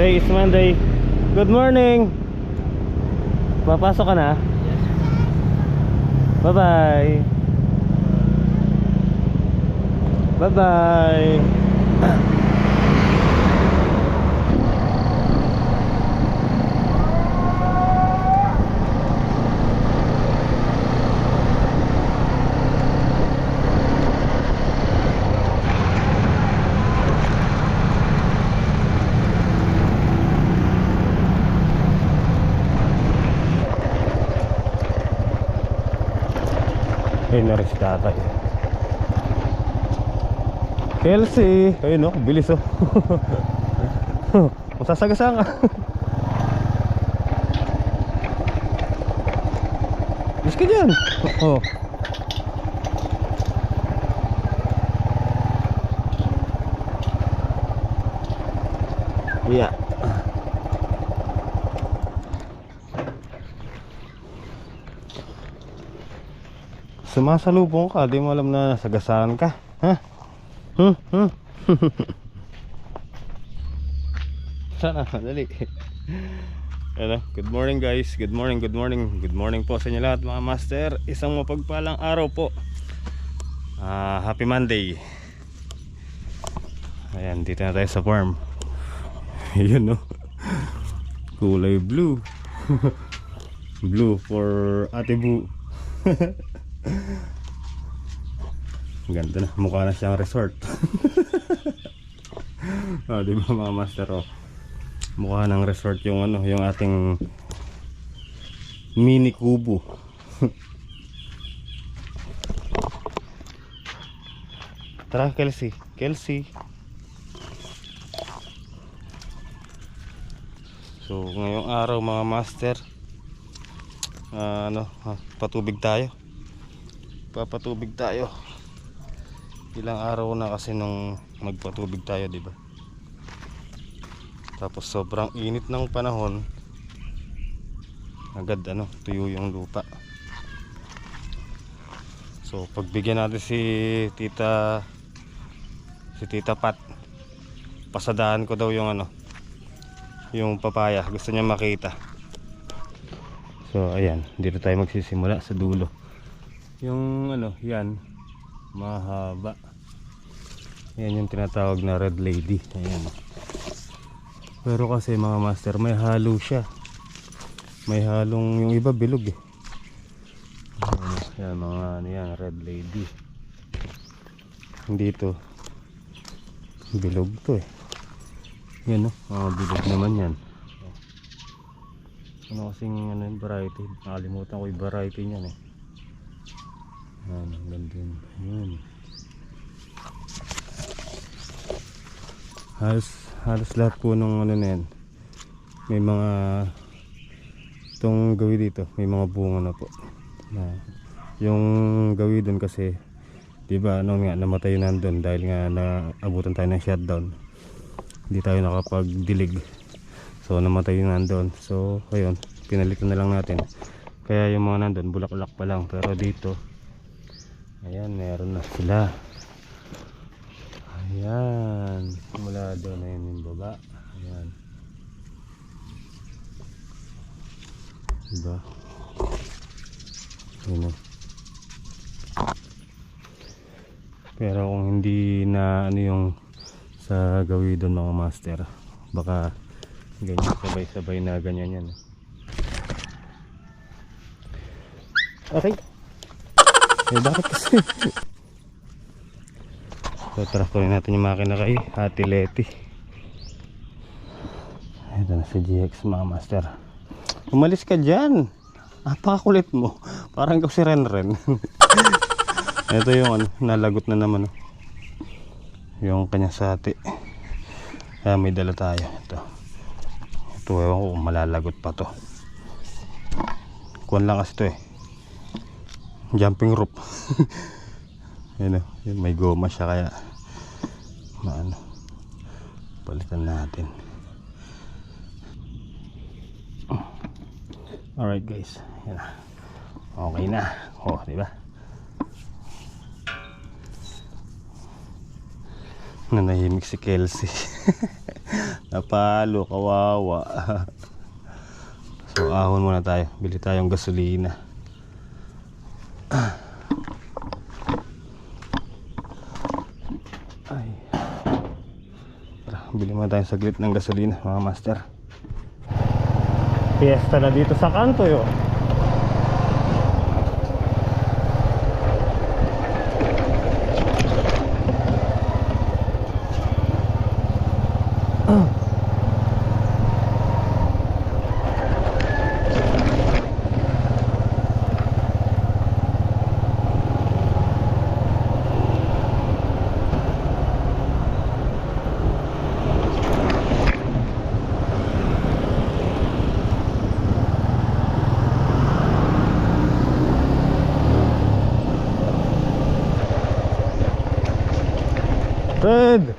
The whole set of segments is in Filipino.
Today is Monday. Good morning. Papasok ka na? Bye-bye. Bye-bye. Ayun na rin si tatay. Kelsey! Ayun o, bilis o. Masasagasaan ka. Bilis ka dyan. Oh. Yeah. Sumasalubong ka, di mo alam na sagasaan ka. Ha? Sana, dali. Good morning guys. Good morning, good morning. Good morning po sa inyo lahat mga master. Isang mapagpalang araw po. Happy Monday. Ayan, dito na tayo sa farm. Yun no. Kulay blue. Blue for Ate Bu. Ganda na, mukha na siyang resort. Di ba mga master, oh, mukha ng resort yung ano, yung ating mini kubo. Tara Kelsey, Kelsey. So ngayong araw mga master, patubig tayo. Papatubig tayo. Ilang araw na kasi nung nagpatubig tayo, di ba? Tapos sobrang init ng panahon, agad tuyo yung lupa. So pagbigyan natin si Tita Pat, pasadaan ko daw yung yung papaya, gusto niya makita. So ayan, dito tayo magsisimula sa dulo. Yung yan mahaba. Yan yung tinatawag na red lady. Ayan. Pero kasi mga master, may halo siya. May halong, yung iba bilog eh. Ayan mga yan, red lady. Dito bilog to eh. Yan bilog naman yan. Kasing yung variety. Nakalimutan ko yung variety niyan eh. Ang ganda yun. Yun. Halos lahat po nung na yan, may mga itong gawi dito, may mga bunga na po. Yung gawi doon kasi, diba namatay nandun dahil nga naabutan tayo ng shutdown. Hindi tayo nakapagdilig. So namatay yung nandun. So ayun, pinalitan na lang natin. Kaya yung mga nandun bulaklak pa lang. Pero dito, ayan, meron na sila. Ayan, mula doon na yun yung baba. Ayan, diba? Ayan. Pero kung hindi na yung sa gawi doon mga master, baka ganyan, sabay-sabay na ganyan yan. Okay. Bakit kasi? So tara, kunin natin yung makina kay Ate Leti. Ito na si GX mga master. Umalis ka dyan. Napakakulit mo. Parang ikaw si Renren. Ito yung nalagot na naman yung kanya sati. Kaya may dala tayo. Ito ewan ko kung malalagot pa to. Kuwan lang kasi to eh, jumping rope. Yun, may goma siya kaya palitan natin. Alright guys, yan na. Okay na. Diba? Nanahimik si Kelsey. Napalo, kawawa. So ahon muna tayo. Bili tayong gasolina. Ay. Tara, bili muna tayong saglit ng gasolina, mga master. Fiesta na dito sa kanto yo. Red!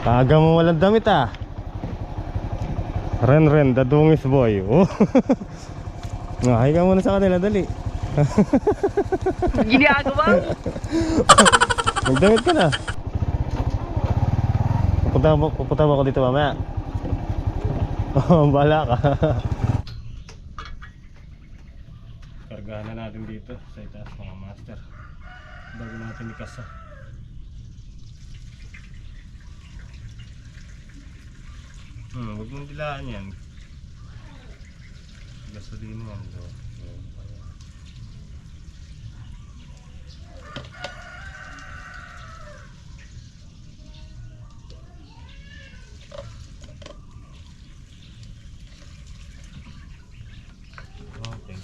Kaga mo walang damit ah. Ren, dadungis boy. Oh. Ngahay ka muna sa kanila, dali. Ginagawa? Magdamit ka na. Pupunta mo ako dito mamaya. Oh, bahala ka. Kargahan na natin dito sa itaas, mga master, bago natin ikasa. Huwag mong dilaan yan. Gasolina yan. Okay.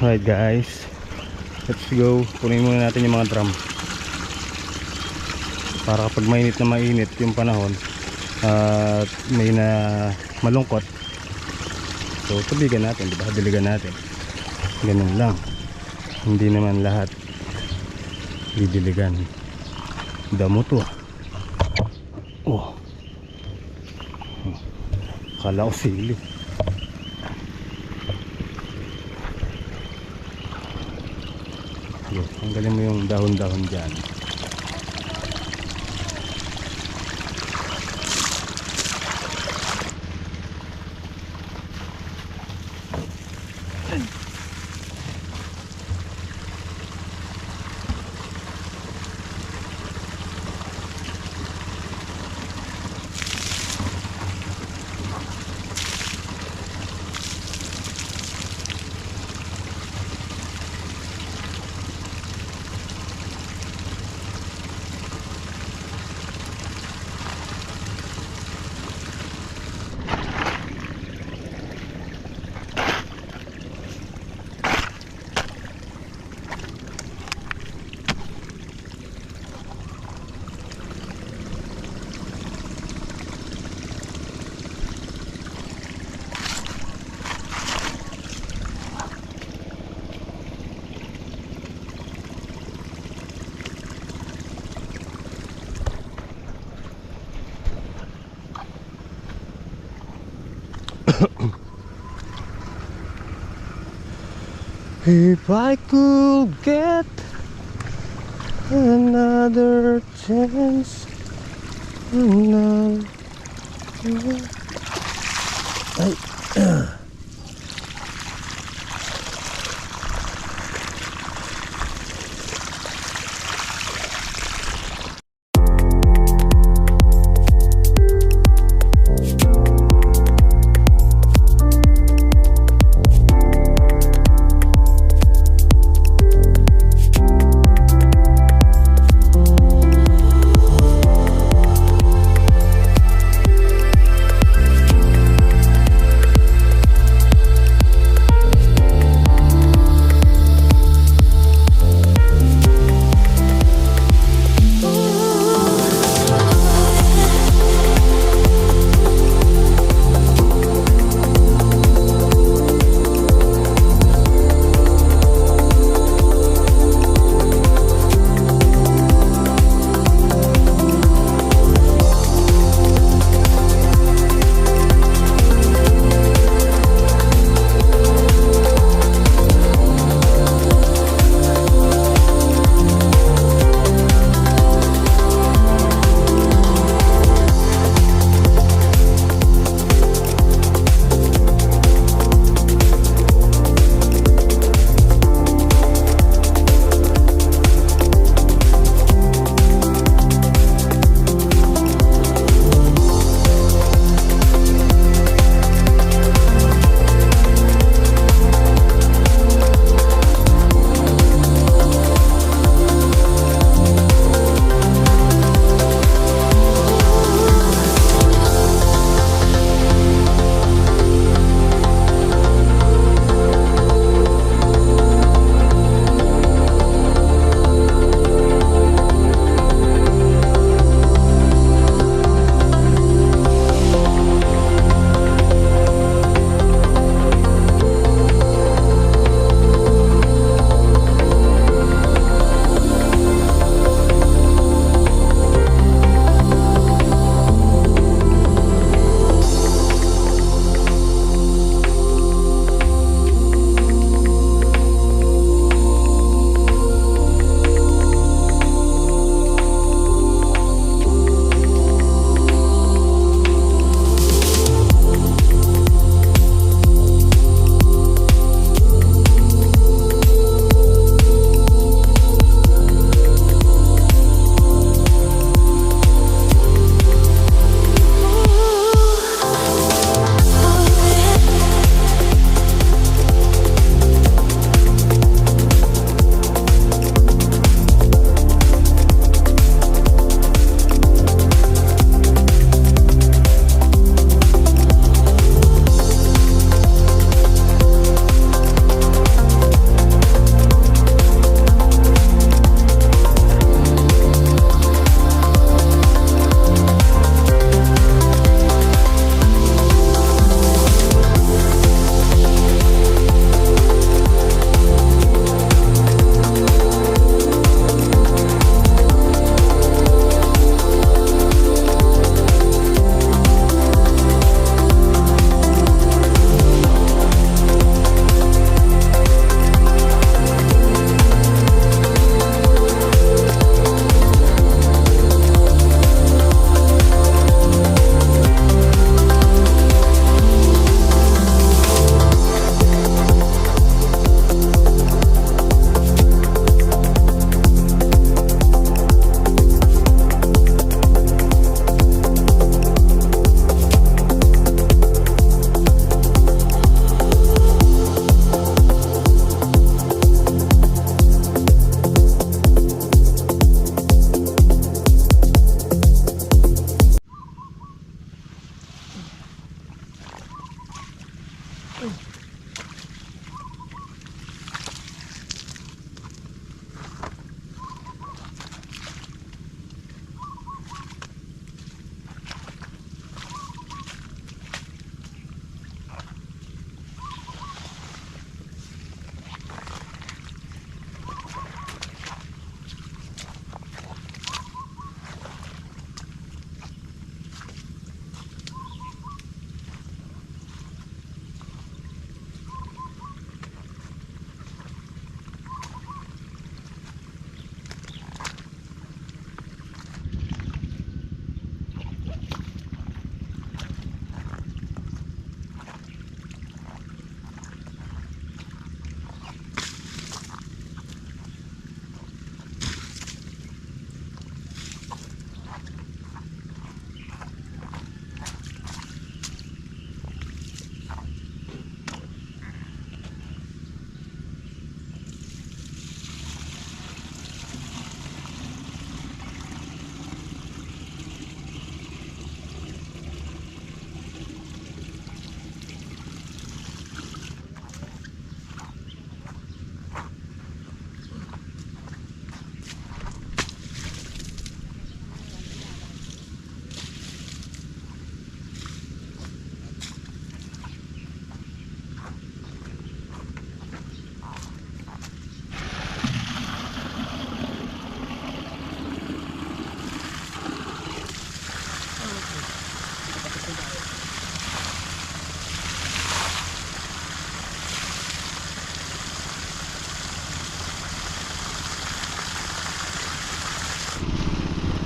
Alright guys, let's go. Punin muna natin yung mga drum para kapag mainit na mainit yung panahon at may na malungkot, so tubigan natin, diba? Diligan natin. Ganun lang. Hindi naman lahat didiligan. Damo to. Oh, kala ko sili. Tanggalin mo yung dahon-dahon dyan. If I could get another chance, another... Ay.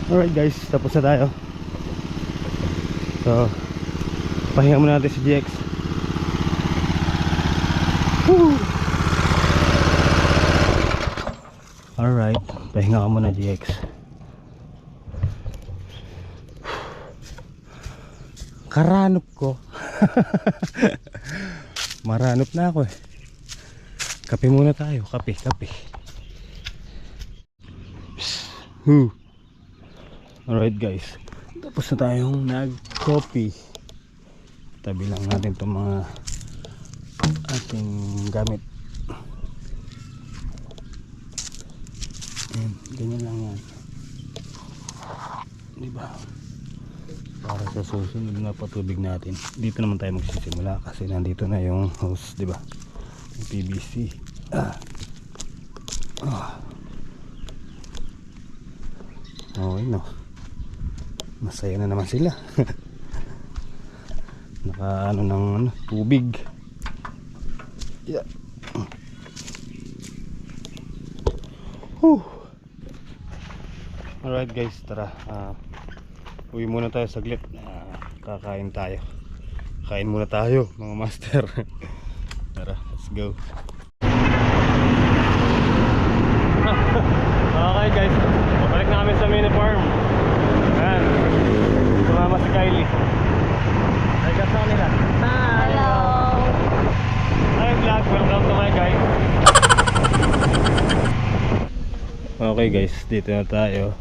Alright guys, tapos na tayo. So, pahinga muna natin si GX. Woo! Alright, pahinga ka muna GX. Karanop ko. Maranop na ako eh. Kape muna tayo, kape. Alright guys, tapos na tayong nag-coffee. Tabi lang natin itong mga ating gamit. Ayan, ganyan lang yan, diba? Para sa susunod na patubig natin, dito naman tayo magsisimula kasi nandito na yung hose, diba? Yung PVC. Okay no, masaya na naman sila. Naka ano ng tubig. Yeah. Alright guys, tara. Uwi muna tayo saglit. Kakain tayo. Kain muna tayo mga master. Tara, let's go. Okay guys, balik na kami sa mini farm. Ayan, sumama si Kylie. Ay, kasama nila. Hello. Hi vlog, welcome to my guys. Okay guys, dito na tayo.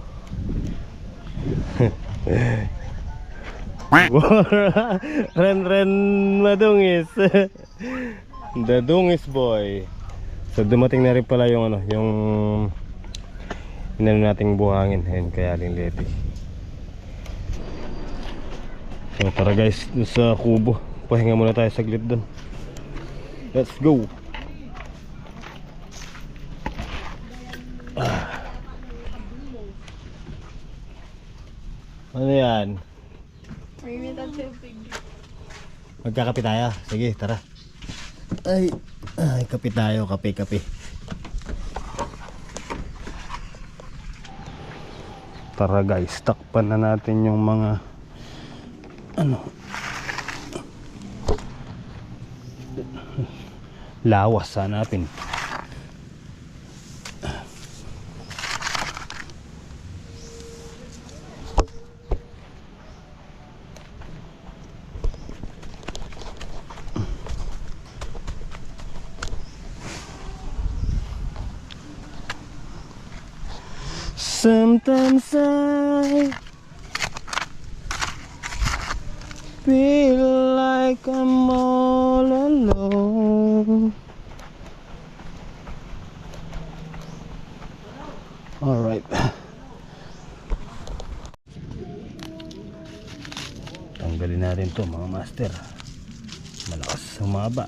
Ren madungis. The dungis boy. So dumating na rin pala yung ano, yung inano nating buhangin. Ayun, kaya Leti. So tara guys, dun sa kubo. Pahinga muna tayo saglit dun. Let's go. Ano yan? Mainit ang tubig. Magkakape tayo. Sige, tara. Ay, kape tayo. Kape. Tara guys, takpan na natin yung mga lawas hanapin. Sometimes I feel like I'm all alone. All right. Tanggalin natin to mga master. Malakas humaba.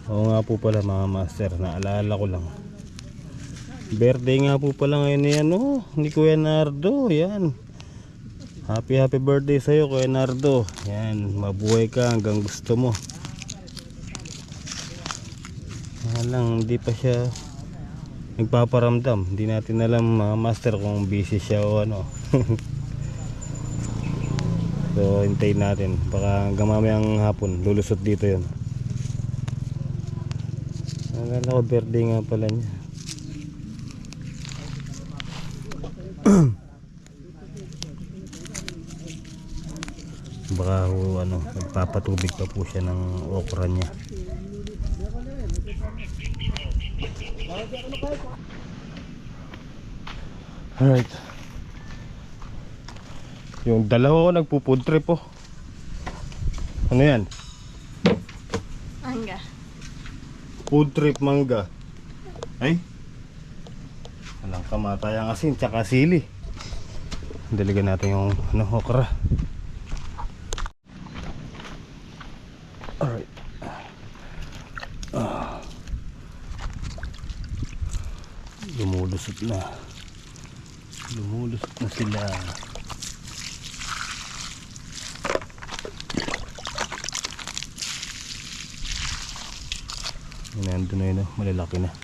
Oo nga po pala mga master, naalala ko lang. Birthday nga po pala ngayon yan, ni Kuya Nardo. Yan. Happy birthday sa'yo Kuya Nardo. Yan, mabuhay ka hanggang gusto mo. Lang, hindi pa siya nagpaparamdam. Hindi natin alam mga master kung busy siya o ano. So hintayin natin, baka hanggang mamayang hapon lulusot dito yun. Akala ko birthday nga pala niya. Baka ano, nagpapatubig pa po siya ng okra niya. Alright. Yung dalawa ko nagpo-food trip po. Ano yan? Mangga. Food trip mangga. Ay, walang kamatayang asin tsaka sili. Daligan natin yung okra. Alright. lumulusot na. Lumulusot na sila. Nandun na yun, oh. Malalaki na.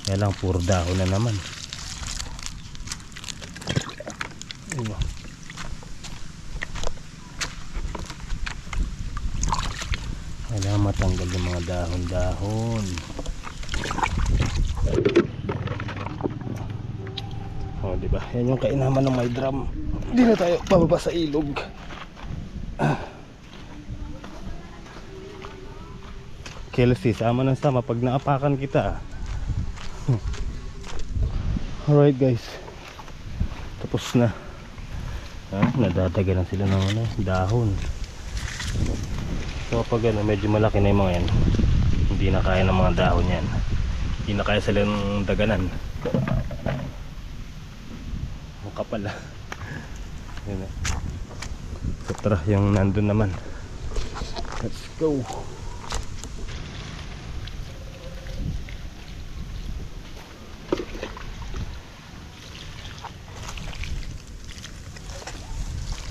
Kaya lang puro dahon na naman. Ayun. Kailangan matanggal yung mga dahon-dahon. Oh, diba? Yan yung kainaman ng may drum. Hindi na tayo pababa sa ilog. Kelsey, sama ng sama pag naapakan kita. Alright guys, tapos na. Nadadagan na sila ng dahon. So pag medyo malaki na yung mga yan, hindi na kaya ng mga dahon yan. Hindi na kaya sila ng daganan. Ang kapal ah. Yun na. So tara, yung nandun naman. Let's go.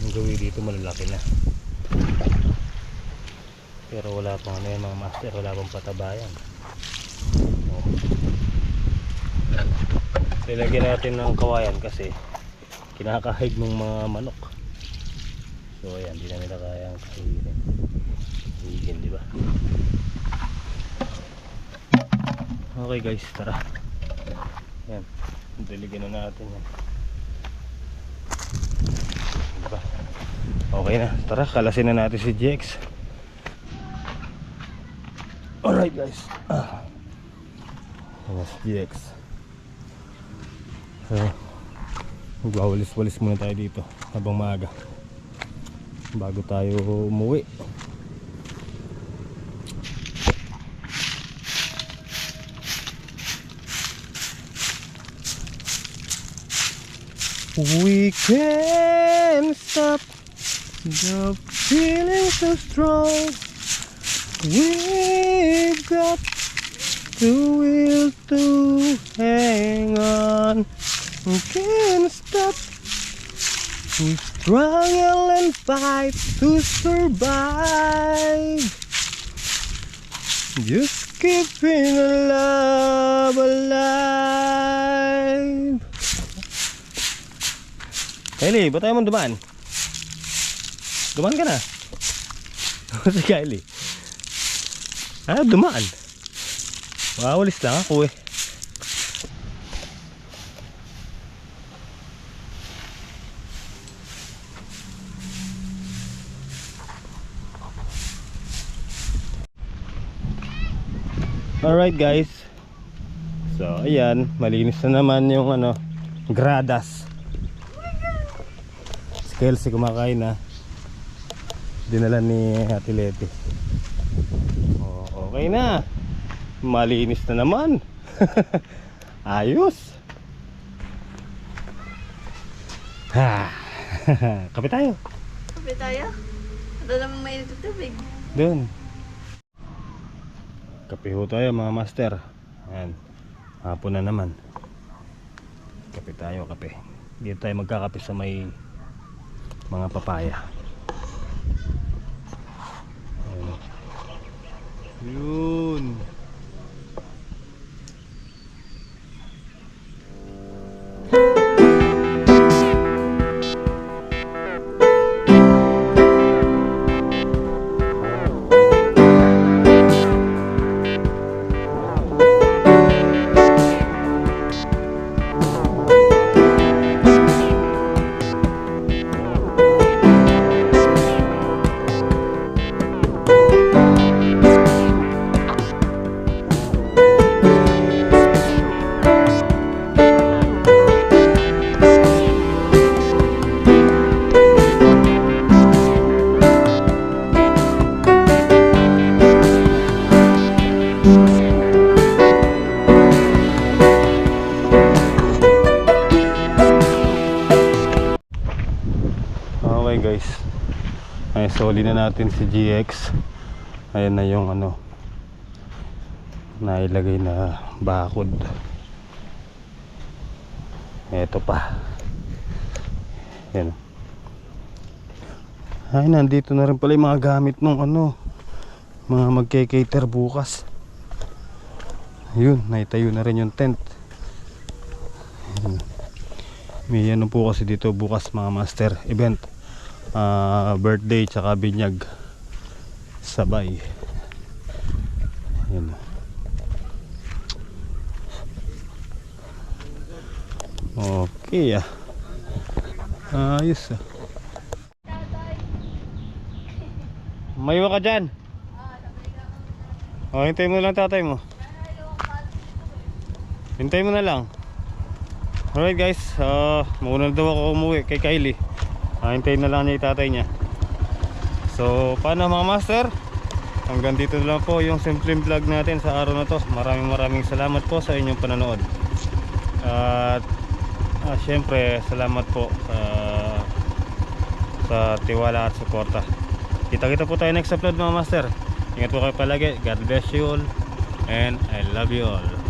Ang gawin dito malalaki na. Pero wala pang ano yan mga master, wala pang patabayan. Oh. Nilagyan natin ng kawayan kasi kinakahig ng mga manok. So ayan, di na nila kayang higin, di ba? Okay guys, tara. Yan, diligyan na natin yan. Diba? Okay na, tara, kalasin na natin si GX. Alright guys. Ayan si GX. So magwawalis-walis muna tayo dito habang maaga bago tayo umuwi. We can't stop the feeling so strong. We've got the will to hang on. We can't stop. We struggle and fight to survive. Just keeping love alive. Kylie, ba't tayo mo dumaan? Dumaan ka na. Si Kylie. Dumaan. Wawalis lang ako eh. Alright guys. So ayan, malinis na naman yung gradas. Si Kelsey kumakain na. Dinala ni Ate Leti. Okay na. Malinis na naman. Ayos. Kape tayo. Kape tayo? Ano namang mainit na tubig? Doon. Kape ho tayo mga master. Ayan. Hapon na naman. Kape tayo, kape. Dito tayo magkakape sa may mga papaya. Ayan. Yun. Okay guys, ay soli na natin si GX. Ayan na yung nailagay na bakod. Eto pa. Yan. Ay, nandito na rin pala yung mga gamit nung ano, mga magke-cater bukas. Yun, naitayo na rin yung tent. Yan. May ano po kasi dito bukas mga master event. Birthday tsaka binyag sabay. Yan. Okay ah. Ayos ah. Maywa ka dyan. O, hintayin mo lang tatay mo. Hintayin mo na lang. Alright guys, mauna daw ako umuwi kay Kylie. Hintayin na lang niya yung tatay niya. So, paano mga master? Hanggang dito na lang po yung simple vlog natin sa araw na to. Maraming salamat po sa inyong panonood. At syempre, salamat po sa tiwala at suporta. Kita-kita po tayo next upload mga master. Ingat po kayo palagi. God bless you all. And I love you all.